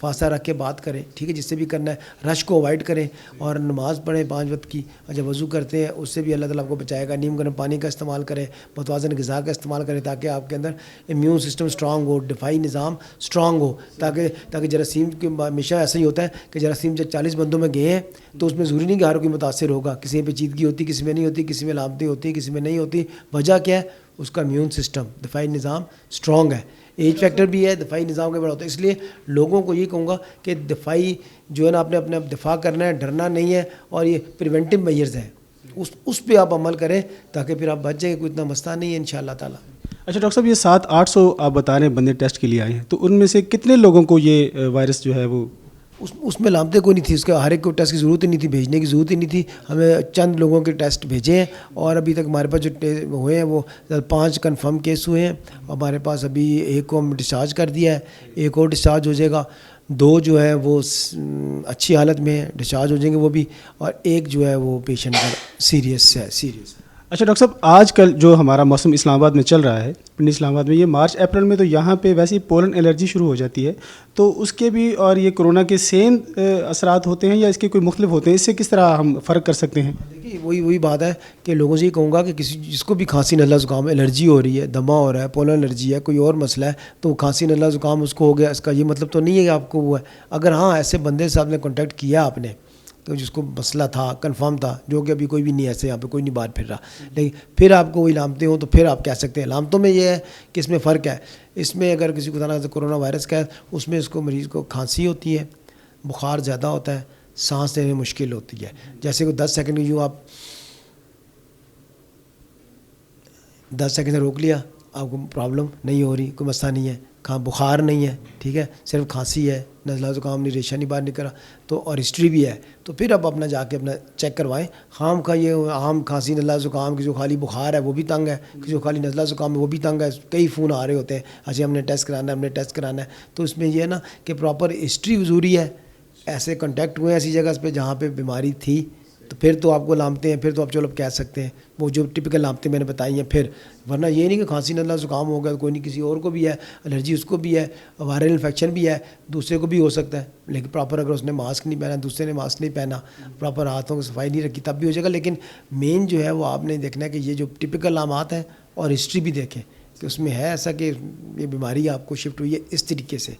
فاصلہ رکھ کے بات کریں, ٹھیک ہے, جس سے بھی کرنا ہے. رش کو اوائڈ کریں اور نماز پڑھیں 5 وقت کی, اور جب وضو کرتے ہیں اس سے بھی اللہ تعالیٰ آپ کو بچائے گا. نیم گرم پانی کا استعمال کریں, متوازن غذا کا استعمال کریں تاکہ آپ کے اندر امیون سسٹم اسٹرانگ ہو, دفاعی نظام اسٹرانگ ہو, تاکہ جراثیم کے ہمیشہ ایسا ہی ہوتا ہے کہ جراثیم جب 40 بندوں میں گئے ہیں تو اس میں ضروری نہیں کہ ہر کوئی متاثر ہوگا. کسی میں پیچیدگی ہوتی, کسی میں نہیں ہوتی, کسی میں علامتیں ہوتی, کسی میں نہیں ہوتی. وجہ کیا ہے؟ اس کا امیون سسٹم, دفاعی نظام اسٹرانگ ہے. ایج فیکٹر بھی ہے, دفاعی نظام کا بڑا ہوتا ہے. اس لیے لوگوں کو یہ کہوں گا کہ دفاعی جو ہے نا, آپ نے اپنا دفاع کرنا ہے, ڈرنا نہیں ہے. اور یہ پریونٹیو میئرز ہیں, اس پہ آپ عمل کریں تاکہ پھر آپ بچ جائیں. کوئی اتنا مسئلہ نہیں ہے انشاءاللہ تعالیٰ. اچھا ڈاکٹر صاحب, یہ 700-800 آپ بتا رہے ہیں بندے ٹیسٹ کے لیے آئے ہیں, تو ان میں سے کتنے لوگوں کو یہ وائرس جو ہے وہ اس میں علامتیں کوئی نہیں تھی. اس کا ہر ایک کو ٹیسٹ کی ضرورت ہی نہیں تھی, بھیجنے کی ضرورت ہی نہیں تھی. ہمیں چند لوگوں کے ٹیسٹ بھیجے ہیں اور ابھی تک ہمارے پاس جو ہوئے ہیں وہ 5 کنفرم کیس ہوئے ہیں. ہمارے پاس ابھی ایک کو ہم ڈسچارج کر دیا ہے, ایک اور ڈسچارج ہو جائے گا. 2 جو ہے وہ اچھی حالت میں ڈسچارج ہو جائیں گے وہ بھی, اور ایک جو ہے وہ پیشنٹ سیریس ہے. اچھا ڈاکٹر صاحب, آج کل جو ہمارا موسم اسلام آباد میں چل رہا ہے, پنڈی اسلام آباد میں, یہ مارچ اپریل میں تو یہاں پہ ویسے ہی پولن الرجی شروع ہو جاتی ہے, تو اس کے بھی اور یہ کرونا کے سیم اثرات ہوتے ہیں یا اس کے کوئی مختلف ہوتے ہیں؟ اس سے کس طرح ہم فرق کر سکتے ہیں؟ دیکھیے وہی بات ہے کہ لوگوں سے یہ کہوں گا کہ کسی جس کو بھی کھانسی نزلہ زکام الرجی ہو رہی ہے, دمہ ہو رہا ہے, پولن الرجی ہے, کوئی اور مسئلہ ہے, تو کھانسی نزلہ زکام اس کو ہو گیا, اس کا یہ مطلب تو نہیں ہے کہ آپ کو وہ ہے. اگر ہاں ایسے بندے سے آپ نے کانٹیکٹ کیا آپ نے, تو جس کو مسئلہ تھا, کنفرم تھا, جو کہ ابھی کوئی بھی نہیں ایسے یہاں پہ کوئی نہیں باہر پھر رہا, لیکن پھر آپ کو وہ علامتیں ہوں تو پھر آپ کہہ سکتے ہیں. علامتوں میں یہ ہے کہ اس میں فرق ہے. اس میں اگر کسی کو کورونا وائرس کا ہے, اس میں اس کو مریض کو کھانسی ہوتی ہے, بخار زیادہ ہوتا ہے, سانس لینے میں مشکل ہوتی ہے. جیسے کہ 10 سیکنڈ یوں آپ 10 سیکنڈ سے روک لیا, آپ کو پرابلم نہیں ہو رہی, کوئی مسئلہ نہیں ہے, بخار نہیں ہے, ٹھیک ہے, صرف کھانسی ہے, نزلہ زکام نہیں, ریشہ نہیں باہر نکل رہا, تو اور ہسٹری بھی ہے, تو پھر آپ اپنا جا کے اپنا چیک کروائیں. خام کا یہ عام کھانسی نزلہ زکام, کسی کو خالی بخار ہے وہ بھی تنگ ہے, کسی کو خالی نزلہ زکام ہے وہ بھی تنگ ہے, کئی فون آ رہے ہوتے ہیں, اچھا ہم نے ٹیسٹ کرانا ہے, ہم نے ٹیسٹ کرانا ہے. تو اس میں یہ ہے نا کہ پراپر ہسٹری ضروری ہے. ایسے کانٹیکٹ ہوئے ہیں ایسی جگہ پہ جہاں پہ بیماری تھی, تو پھر تو آپ کو علامتیں ہیں, پھر تو آپ چلو کہہ سکتے ہیں وہ جو ٹپکل علامتیں میں نے بتائی ہیں. پھر ورنہ یہ نہیں کہ کھانسی نزلہ زکام ہو گیا, کوئی نہیں, کسی اور کو بھی ہے الرجی, اس کو بھی ہے, وائرل انفیکشن بھی ہے, دوسرے کو بھی ہو سکتا ہے. لیکن پراپر اگر اس نے ماسک نہیں پہنا, دوسرے نے ماسک نہیں پہنا, پراپر ہاتھوں کی صفائی نہیں رکھی, تب بھی ہو جائے گا. لیکن مین جو ہے وہ آپ نے دیکھنا ہے کہ یہ جو ٹپکل علامات ہیں, اور ہسٹری بھی دیکھیں کہ اس میں ہے ایسا کہ یہ بیماری آپ کو شفٹ ہوئی ہے اس طریقے سے.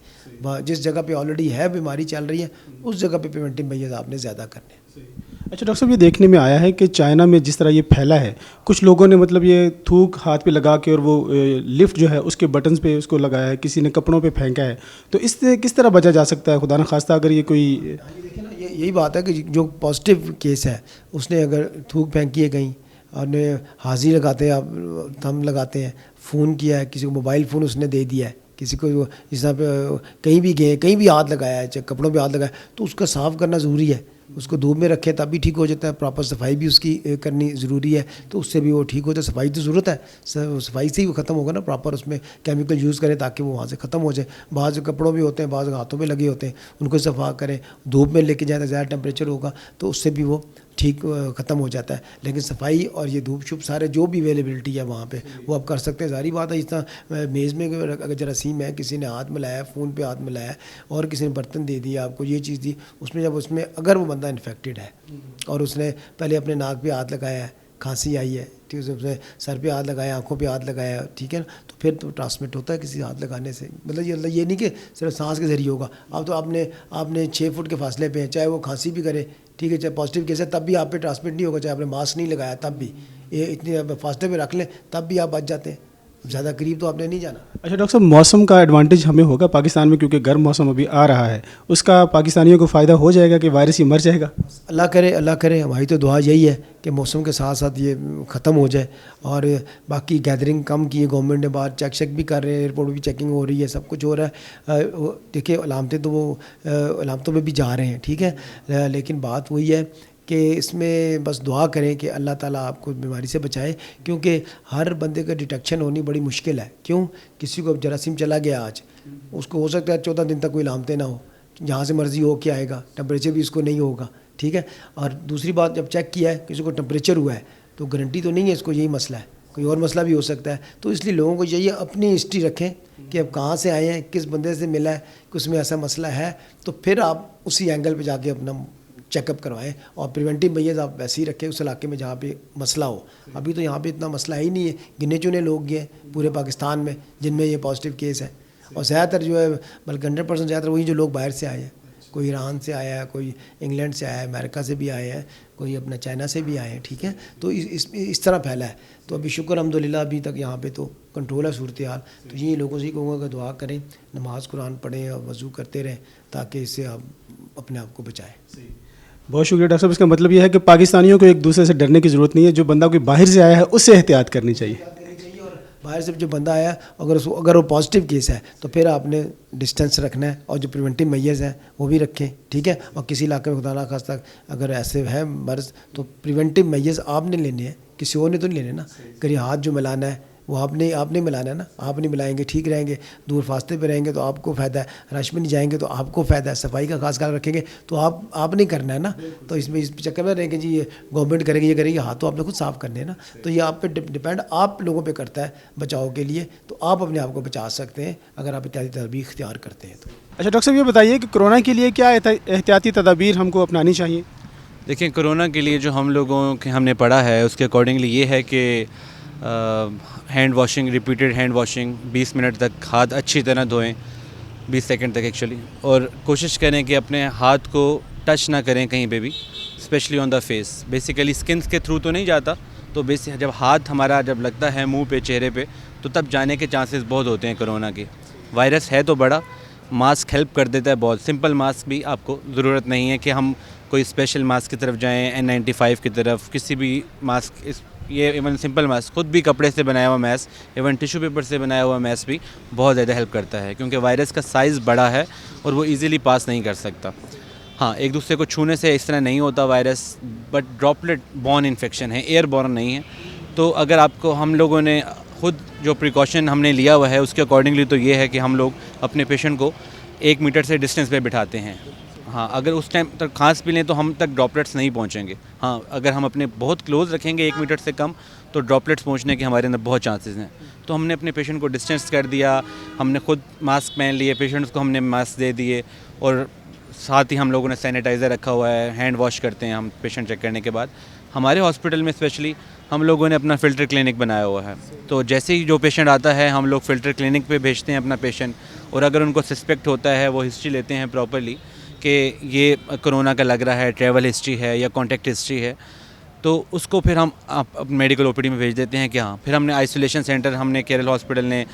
جس جگہ پہ آلریڈی ہے بیماری چل رہی ہے, اس جگہ پہ پریونٹیو میئرز آپ نے زیادہ کرنے ہیں. اچھا ڈاکٹر صاحب, یہ دیکھنے میں آیا ہے کہ چائنا میں جس طرح یہ پھیلا ہے, کچھ لوگوں نے مطلب یہ تھوک ہاتھ پہ لگا کے اور وہ لفٹ جو ہے اس کے بٹنز پہ اس کو لگایا ہے, کسی نے کپڑوں پہ پھینکا ہے, تو اس سے کس طرح بچا جا سکتا ہے خدا نخواستہ اگر یہ کوئی؟ دیکھیں نا, یہی بات ہے کہ جو پازیٹیو کیس ہے اس نے اگر تھوک پھینکی ہے کہیں, اور نے حاضری لگاتے ہیں, آپ تھم لگاتے ہیں, فون کیا ہے, کسی کو موبائل فون اس نے دے دیا ہے, کسی کو جس طرح پہ کہیں بھی گئے, کہیں بھی ہاتھ لگایا ہے, چاہے کپڑوں پہ ہاتھ لگایا, تو اس کا صاف کرنا ضروری ہے. اس کو دھوپ میں رکھے تب بھی ٹھیک ہو جاتا ہے. پراپر صفائی بھی اس کی کرنی ضروری ہے, تو اس سے بھی وہ ٹھیک ہو جائے. صفائی تو ضرورت ہے, صفائی سے ہی وہ ختم ہوگا نا. پراپر اس میں کیمیکل یوز کریں تاکہ وہ وہاں سے ختم ہو جائے. بعض کپڑوں بھی ہوتے ہیں, بعض ہاتھوں پہ لگے ہوتے ہیں, ان کو صفا کریں. دھوپ میں لے کے جائیں تو زیادہ ٹیمپریچر ہوگا, تو اس سے بھی وہ ٹھیک ختم ہو جاتا ہے. لیکن صفائی اور یہ دھوپ چھپ سارے جو بھی اویلیبلٹی ہے وہاں پہ وہ آپ کر سکتے ہیں. ظاہری بات ہے, اس طرح میز میں اگر جراثیم ہے, کسی نے ہاتھ ملایا ہے, فون پہ ہاتھ ملایا ہے, اور کسی نے برتن دے دیا آپ کو, یہ چیز دی, اس میں جب اس میں اگر وہ بندہ انفیکٹڈ ہے اور اس نے پہلے اپنے ناک پہ ہاتھ لگایا ہے, کھانسی آئی ہے, ٹھیک ہے, اس نے سر پہ ہاتھ لگایا, آنکھوں پہ ہاتھ لگایا, ٹھیک ہے نا, تو پھر تو ٹرانسمٹ ہوتا ہے کسی ہاتھ لگانے سے. مطلب یہ نہیں کہ صرف سانس کے ذریعے ہوگا. اب تو آپ نے 6 فٹ کے فاصلے پہ ہیں, چاہے وہ کھانسی بھی کرے, ٹھیک ہے, چاہے پازیٹیو کیس ہے, تب بھی آپ پہ ٹرانسمٹ نہیں ہوگا. چاہے آپ نے ماسک نہیں لگایا تب بھی, یہ اتنے فاصلے پہ رکھ لیں تب بھی آپ بچ جاتے ہیں. زیادہ قریب تو آپ نے نہیں جانا. اچھا ڈاکٹر صاحب, موسم کا ایڈوانٹیج ہمیں ہوگا پاکستان میں, کیونکہ گرم موسم ابھی آ رہا ہے, اس کا پاکستانیوں کو فائدہ ہو جائے گا کہ وائرس ہی مر جائے گا؟ اللہ کرے. ہماری تو دعا یہی ہے کہ موسم کے ساتھ ساتھ یہ ختم ہو جائے. اور باقی گیدرنگ کم کی ہے گورنمنٹ نے, باہر چیک بھی کر رہے ہیں, ایئرپورٹ بھی چیکنگ ہو رہی ہے, سب کچھ ہو رہا ہے. دیکھیے علامتیں تو وہ علامتوں میں بھی جا رہے ہیں, ٹھیک ہے, لیکن بات وہی ہے کہ اس میں بس دعا کریں کہ اللہ تعالیٰ آپ کو بیماری سے بچائے. کیونکہ ہر بندے کا ڈیٹیکشن ہونی بڑی مشکل ہے. کیوں؟ کسی کو جراثیم چلا گیا آج, اس کو ہو سکتا ہے 14 دن تک کوئی علامتیں نہ ہو, جہاں سے مرضی ہو کے آئے گا, ٹمپریچر بھی اس کو نہیں ہوگا, ٹھیک ہے. اور دوسری بات, جب چیک کیا ہے کسی کو ٹمپریچر ہوا ہے, تو گارنٹی تو نہیں ہے اس کو یہی مسئلہ ہے. کوئی اور مسئلہ بھی ہو سکتا ہے. تو اس لیے لوگوں کو چاہیے اپنی ہسٹری رکھیں کہ اب کہاں سے آئے ہیں, کس بندے سے ملا ہے, کہ اس میں ایسا مسئلہ ہے, تو پھر آپ اسی اینگل پہ جا کے اپنا چیک اپ کروائیں. اور پریونٹیو میئرز آپ ویسے ہی رکھیں اس علاقے میں جہاں پہ مسئلہ ہو. ابھی تو یہاں پہ اتنا مسئلہ ہی نہیں ہے, گنے چنے لوگ یہ ہیں پورے پاکستان میں جن میں یہ پازیٹیو کیس ہے. اور زیادہ تر جو ہے بلکہ 100% زیادہ تر وہی جو لوگ باہر سے آئے ہیں, کوئی ایران سے آیا ہے, کوئی انگلینڈ سے آیا ہے, امریکہ سے بھی آئے ہیں, کوئی اپنا چائنا سے بھی آئے ہیں. ٹھیک ہے, تو اس طرح پھیلا ہے. تو ابھی شکر الحمدللہ ابھی تک یہاں پہ تو کنٹرول ہے صورتحال. تو یہ لوگوں سے ہی کہوں گا کہ دعا کریں, نماز قرآن پڑھیں اور وضو کرتے رہیں تاکہ اس سے آپ اپنے آپ کو بچائیں. بہت شکریہ ڈاکٹر صاحب. اس کا مطلب یہ ہے کہ پاکستانیوں کو ایک دوسرے سے ڈرنے کی ضرورت نہیں ہے, جو بندہ کوئی باہر سے آیا ہے اس سے احتیاط کرنی چاہیے. باہر سے جو بندہ آیا اگر وہ پازیٹیو کیس ہے تو پھر آپ نے ڈسٹینس رکھنا ہے, اور جو پریونٹیو میئرز ہیں وہ بھی رکھیں. ٹھیک ہے, اور کسی علاقے میں خدا نہ خواستہ اگر ایسے ہے مرض تو پریونٹیو میئرز آپ نے لینے ہیں, کسی اور نے تو نہیں لینے نا. اگر یہ ہاتھ جو ملانا ہے وہ آپ نے ملانا ہے نا, آپ نہیں ملائیں گے ٹھیک رہیں گے. دور فاصلے پہ رہیں گے تو آپ کو فائدہ ہے, رش میں نہیں جائیں گے تو آپ کو فائدہ ہے. صفائی کا خاص خیال رکھیں گے تو آپ نہیں کرنا ہے نا. تو اس چکر میں رہیں گے جی یہ گورنمنٹ کرے گی, یہ کرے گی, ہاتھ تو آپ نے خود صاف کرنے ہیں نا. تو یہ آپ پہ ڈپینڈ آپ لوگوں پہ کرتا ہے بچاؤ کے لیے. تو آپ اپنے آپ کو بچا سکتے ہیں اگر آپ احتیاطی تدابیر اختیار کرتے ہیں تو. اچھا ڈاکٹر صاحب, یہ بتائیے کہ کرونا کے لیے کیا احتیاطی تدابیر ہم کو اپنانی چاہیے؟ دیکھیں, کرونا کے لیے جو ہم نے پڑھا ہے اس کے اکارڈنگلی یہ ہے کہ hand washing, repeated hand washing, 20 minute تک ہاتھ اچھی طرح دھوئیں, 20 سیکنڈ تک ایکچولی, اور کوشش کریں کہ اپنے ہاتھ کو ٹچ نہ کریں کہیں پہ بھی, especially on the face. Basically skins کے تھرو تو نہیں جاتا, تو جب ہاتھ ہمارا جب لگتا ہے منہ پہ, چہرے پہ, تو تب جانے کے چانسز بہت ہوتے ہیں کرونا کے. وائرس ہے تو بڑا, ماسک ہیلپ کر دیتا ہے بہت. سمپل ماسک بھی آپ کو ضرورت نہیں ہے کہ ہم کوئی اسپیشل ماسک کی طرف جائیں, N95 کی طرف, کسی بھی ماسک. یہ ایون سمپل ماسک, خود بھی کپڑے سے بنایا ہوا ماسک, ایون ٹیشو پیپر سے بنایا ہوا ماسک بھی بہت زیادہ ہیلپ کرتا ہے, کیونکہ وائرس کا سائز بڑا ہے اور وہ ایزیلی پاس نہیں کر سکتا. ہاں, ایک دوسرے کو چھونے سے اس طرح نہیں ہوتا virus, but droplet born infection ہے, ایئر بورن نہیں ہے. تو اگر آپ کو, ہم لوگوں نے خود جو پریکاشن ہم نے لیا ہوا ہے اس کے اکارڈنگلی تو یہ ہے کہ ہم لوگ اپنے پیشنٹ کو 1 میٹر سے ڈسٹینس پہ بٹھاتے ہیں. ہاں, اگر اس ٹائم تک کھانس پی لیں تو ہم تک ڈراپلیٹس نہیں پہنچیں گے. ہاں, اگر ہم اپنے بہت کلوز رکھیں گے 1 میٹر سے کم تو ڈراپلیٹس پہنچنے کے ہمارے اندر بہت چانسز ہیں. تو ہم نے اپنے پیشنٹ کو ڈسٹینس کر دیا, ہم نے خود ماسک پہن لیے, پیشنٹس کو ہم نے ماسک دے دیے, اور ساتھ ہی ہم لوگوں نے سینیٹائزر رکھا ہوا ہے, ہینڈ واش کرتے ہیں ہم پیشنٹ چیک کرنے کے بعد. ہمارے ہاسپٹل میں اسپیشلی ہم لوگوں نے اپنا فلٹر کلینک بنایا ہوا ہے, تو جیسے ہی جو پیشنٹ آتا ہے ہم لوگ فلٹر کلینک پہ بھیجتے ہیں اپنا پیشنٹ, اور اگر ان کو سسپیکٹ ہوتا ہے وہ ہسٹری لیتے ہیں پراپرلی کہ یہ کرونا کا لگ رہا ہے, ٹریول ہسٹری ہے یا کانٹیکٹ ہسٹری ہے, تو اس کو پھر ہم میڈیکل او پی ڈی میں بھیج دیتے ہیں کہ ہاں. پھر ہم نے آئسولیشن سینٹر, ہم نے کیرل ہاسپٹل نے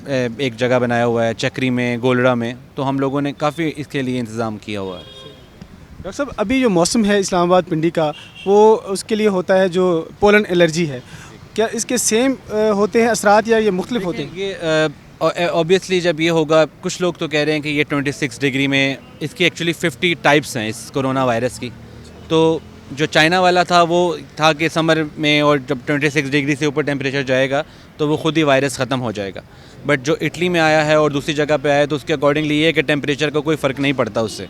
ایک جگہ بنایا ہوا ہے چکری میں, گولڑا میں, تو ہم لوگوں نے کافی اس کے لیے انتظام کیا ہوا ہے. ڈاکٹر صاحب, ابھی جو موسم ہے اسلام آباد پنڈی کا, وہ اس کے لیے ہوتا ہے جو پولن الرجی ہے, کیا اس کے سیم ہوتے ہیں اثرات یا یہ مختلف ہوتے ہیں؟ یہ اوبیسلی جب یہ ہوگا, کچھ لوگ تو کہہ رہے ہیں کہ یہ 26 ڈگری میں, اس کی ایکچولی 50 ٹائپس ہیں اس کرونا وائرس کی. تو جو چائنا والا تھا وہ تھا کہ سمر میں, اور جب 26 ڈگری سے اوپر ٹیمپریچر جائے گا تو وہ خود ہی وائرس ختم ہو جائے گا. بٹ جو اٹلی میں آیا ہے اور دوسری جگہ پہ آیا ہے تو اس کے اکارڈنگلی یہ ہے کہ ٹیمپریچر کا کوئی فرق نہیں پڑتا اس سے,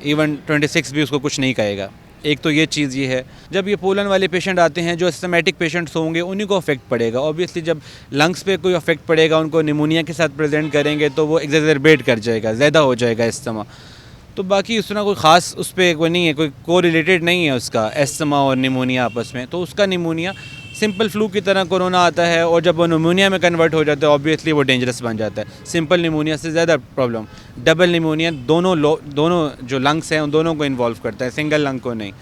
ایون 26 بھی اس کو کچھ نہیں کہے گا. ایک تو یہ چیز یہ ہے. جب یہ پولن والے پیشنٹ آتے ہیں جو اسٹمیٹک پیشنٹس ہوں گے انہیں کو افیکٹ پڑے گا. اوبیسلی جب لنگس پہ کوئی افیکٹ پڑے گا, ان کو نیمونیا کے ساتھ پریزنٹ کریں گے تو وہ ایگزیزربیٹ کر جائے گا, زیادہ ہو جائے گا استما. تو باقی اس طرح کوئی خاص اس پہ کوئی نہیں ہے, کوئی ریلیٹڈ نہیں ہے اس کا استما اور نیمونیا آپس میں. تو اس کا نیمونیا سمپل فلو کی طرح کرونا آتا ہے, اور جب وہ نیمونیا میں کنورٹ ہو جاتا ہے اوبیسلی وہ ڈینجرس بن جاتا ہے. سمپل نیمونیا سے زیادہ پرابلم, ڈبل نیمونیا, دونوں جو لنگس ہیں ان دونوں کو انوالو کرتا ہے, سنگل لنگ کو نہیں.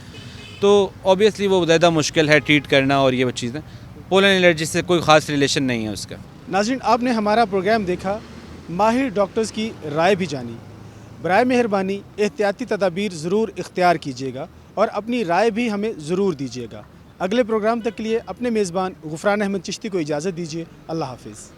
تو اوبیسلی وہ زیادہ مشکل ہے ٹریٹ کرنا, اور یہ چیزیں پولن الرجی سے کوئی خاص ریلیشن نہیں ہے اس کا. ناظرین, آپ نے ہمارا پروگرام دیکھا, ماہر ڈاکٹرز کی رائے بھی جانی. برائے مہربانی احتیاطی تدابیر ضرور اختیار کیجیے گا اور اپنی رائے بھی ہمیں ضرور دیجیے گا. اگلے پروگرام تک کے لیے اپنے میزبان غفران احمد چشتی کو اجازت دیجیے. اللہ حافظ.